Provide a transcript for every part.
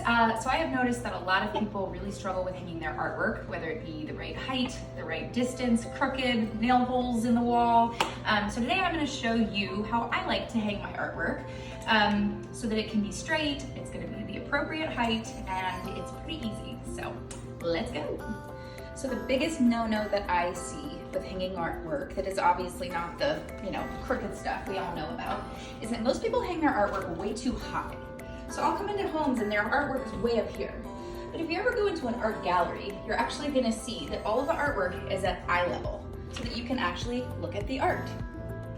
so I have noticed that a lot of people really struggle with hanging their artwork, whether it be the right height, the right distance, crooked, nail holes in the wall. So today I'm gonna show you how I like to hang my artwork so that it can be straight, it's gonna be the appropriate height, and it's pretty easy. So let's go. So the biggest no-no that I see with hanging artwork that is obviously not the, crooked stuff we all know about, is that most people hang their artwork way too high. So I'll come into homes and their artwork is way up here. But if you ever go into an art gallery, you're actually gonna see that all of the artwork is at eye level so that you can actually look at the art.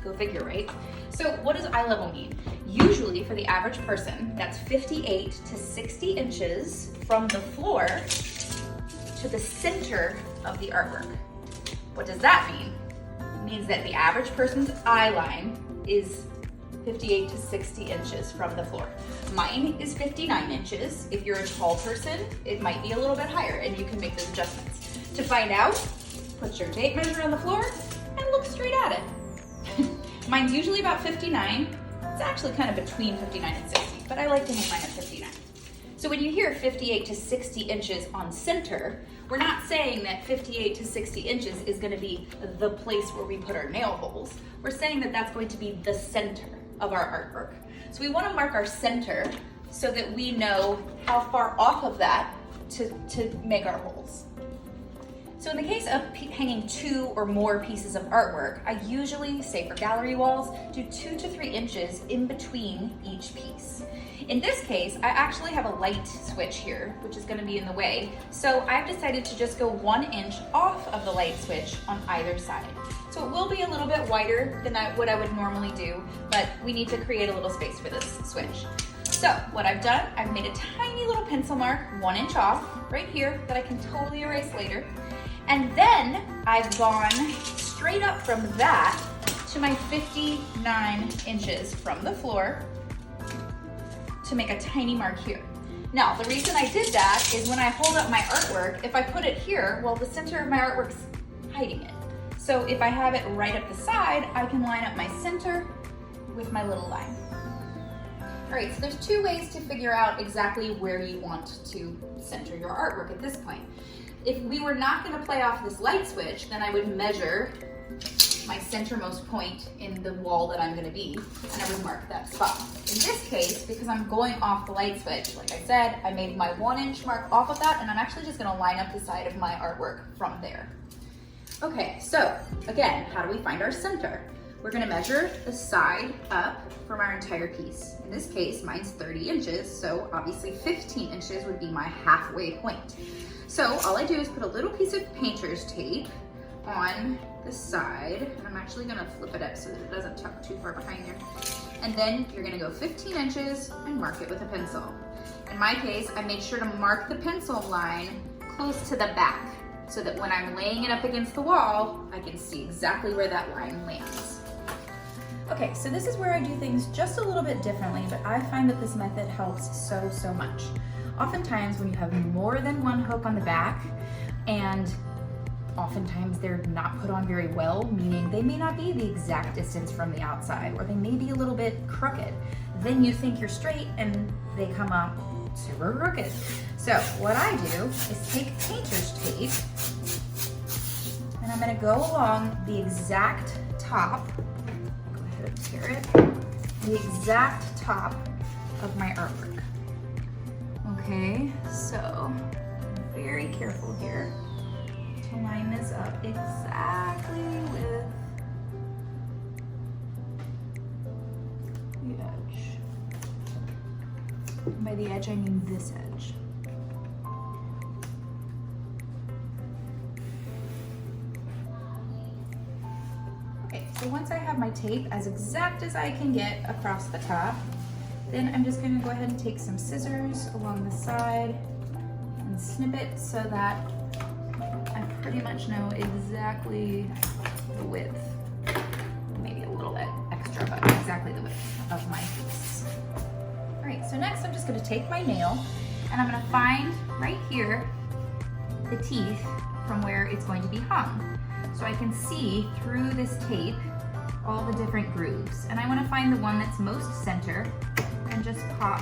Go figure, right? So what does eye level mean? Usually for the average person, that's 58 to 60 inches from the floor to the center of the artwork. What does that mean? It means that the average person's eye line is 58 to 60 inches from the floor. Mine is 59 inches. If you're a tall person, it might be a little bit higher and you can make those adjustments. To find out, put your tape measure on the floor and look straight at it. Mine's usually about 59. It's actually kind of between 59 and 60, but I like to hang mine at 59. So when you hear 58 to 60 inches on center, we're not saying that 58 to 60 inches is gonna be the place where we put our nail holes. We're saying that that's going to be the center of our artwork. So we wanna mark our center so that we know how far off of that to make our holes. So in the case of hanging 2 or more pieces of artwork, I usually, say for gallery walls, do 2 to 3 inches in between each piece. In this case, I actually have a light switch here, which is gonna be in the way. So I've decided to just go 1 inch off of the light switch on either side. So it will be a little bit wider than what I would normally do, but we need to create a little space for this switch. So what I've done, I've made a tiny little pencil mark 1 inch off right here that I can totally erase later. And then I've gone straight up from that to my 59 inches from the floor to make a tiny mark here. Now, the reason I did that is when I hold up my artwork, if I put it here, well, the center of my artwork's hiding it. So if I have it right up the side, I can line up my center with my little line. All right, so there's 2 ways to figure out exactly where you want to center your artwork at this point. If we were not gonna play off this light switch, then I would measure my centermost point in the wall that I'm gonna be, and I would mark that spot. In this case, because I'm going off the light switch, like I said, I made my 1 inch mark off of that, and I'm actually just gonna line up the side of my artwork from there. Okay, so again, how do we find our center? We're gonna measure the side up from our entire piece. In this case, mine's 30 inches, so obviously 15 inches would be my halfway point. So all I do is put a little piece of painter's tape on the side. I'm actually gonna flip it up so that it doesn't tuck too far behind here. And then you're gonna go 15 inches and mark it with a pencil. In my case, I made sure to mark the pencil line close to the back so that when I'm laying it up against the wall, I can see exactly where that line lands. Okay, so this is where I do things just a little bit differently, but I find that this method helps so much. Oftentimes when you have more than one hook on the back, and oftentimes they're not put on very well, meaning they may not be the exact distance from the outside, or they may be a little bit crooked. Then you think you're straight and they come up super crooked. So what I do is take painter's tape and I'm gonna go along the exact top, go ahead and tear it, the exact top of my artwork. Okay, so I'm very careful here to line this up exactly with the edge. And by the edge, I mean this edge. Okay, so once I have my tape as exact as I can get across the top, then I'm just gonna go ahead and take some scissors along the side and snip it so that I pretty much know exactly the width. Maybe a little bit extra, but exactly the width of my piece. All right, so next I'm just gonna take my nail and I'm gonna find right here the teeth from where it's going to be hung. So I can see through this tape all the different grooves. And I wanna find the one that's most center and just pop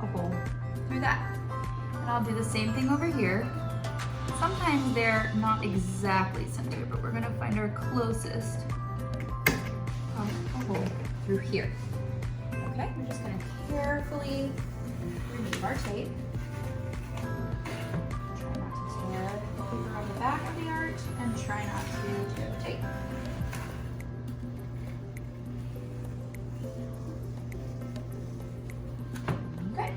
a hole through that. And I'll do the same thing over here. Sometimes they're not exactly centered, but we're gonna find our closest hole through here. Okay, we're just gonna carefully remove our tape. Try not to tear the paper on the back of the art and try not to tear the tape. Okay,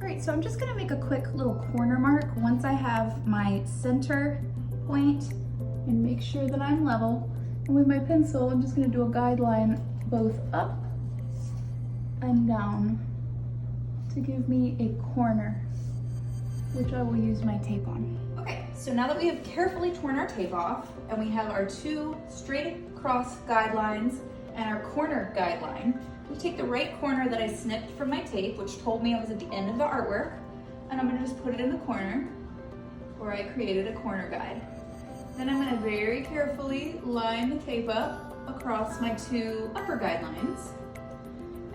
all right, so I'm just gonna make a quick little corner mark once I have my center point and make sure that I'm level. And with my pencil, I'm just gonna do a guideline both up and down to give me a corner, which I will use my tape on. Okay, so now that we have carefully torn our tape off and we have our two straight across guidelines and our corner guideline, we take the right corner that I snipped from my tape, which told me I was at the end of the artwork, and I'm gonna just put it in the corner where I created a corner guide. Then I'm gonna very carefully line the tape up across my two upper guidelines.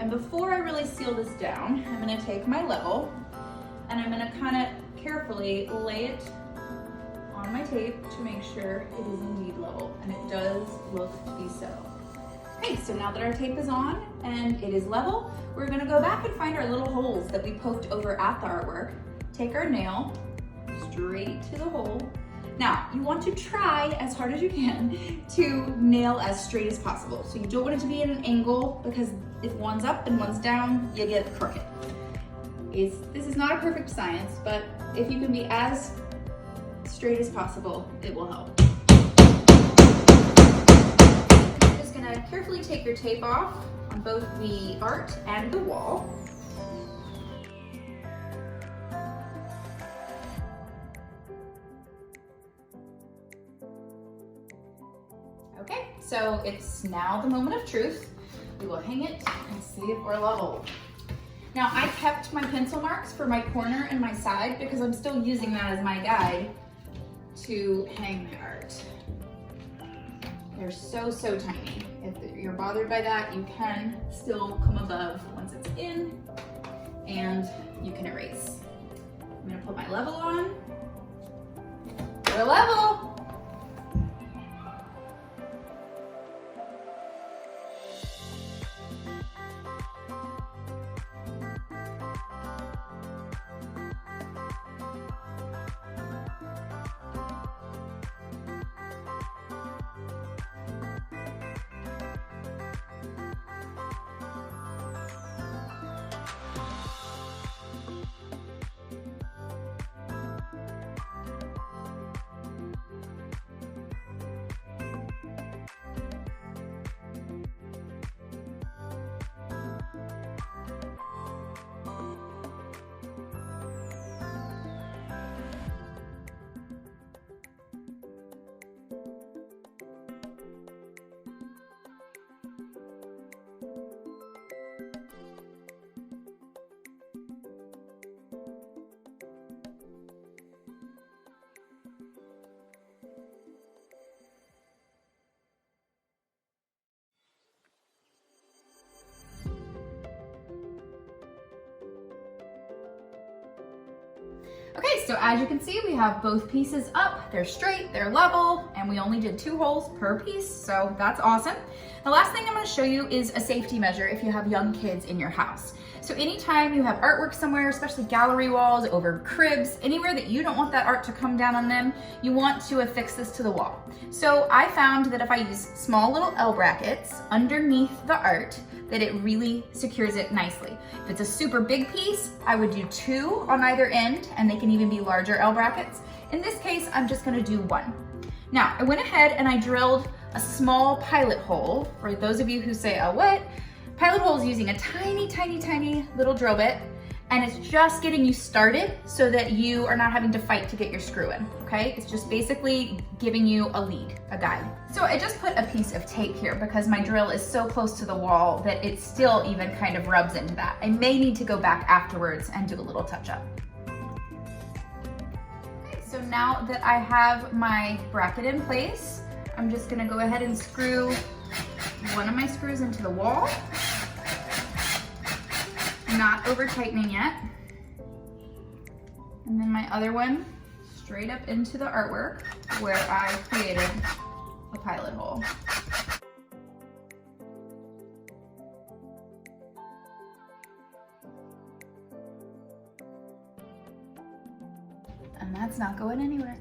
And before I really seal this down, I'm gonna take my level and I'm gonna kind of carefully lay it on my tape to make sure it is indeed level, and it does look to be so. Okay, so now that our tape is on and it is level, we're gonna go back and find our little holes that we poked over at the artwork. Take our nail straight to the hole. Now, you want to try as hard as you can to nail as straight as possible. So you don't want it to be at an angle, because if one's up and one's down, you get crooked. This is not a perfect science, but if you can be as straight as possible, it will help. You're just gonna carefully take your tape off on both the art and the wall. Okay, so it's now the moment of truth. We will hang it and see if we're level. Now, I kept my pencil marks for my corner and my side because I'm still using that as my guide to hang my art. They're so, so tiny. If you're bothered by that, you can still come above once it's in and you can erase. I'm gonna put my level on. We're level. Okay, so as you can see, we have both pieces up, they're straight, they're level, and we only did 2 holes per piece, so that's awesome. The last thing I'm gonna show you is a safety measure if you have young kids in your house. So anytime you have artwork somewhere, especially gallery walls, over cribs, anywhere that you don't want that art to come down on them, you want to affix this to the wall. So I found that if I use small little L brackets underneath the art, that it really secures it nicely. If it's a super big piece, I would do 2 on either end, and they can even be larger L brackets. In this case, I'm just gonna do 1. Now, I went ahead and I drilled a small pilot hole. For those of you who say, oh, what? Pilot hole is using a tiny, tiny, tiny little drill bit, and it's just getting you started so that you are not having to fight to get your screw in, okay? It's just basically giving you a lead, a guide. So I just put a piece of tape here because my drill is so close to the wall that it still even kind of rubs into that. I may need to go back afterwards and do a little touch up. Okay, so now that I have my bracket in place, I'm just gonna go ahead and screw one of my screws into the wall. Not over tightening yet. And then my other one, straight up into the artwork where I created a pilot hole. And that's not going anywhere.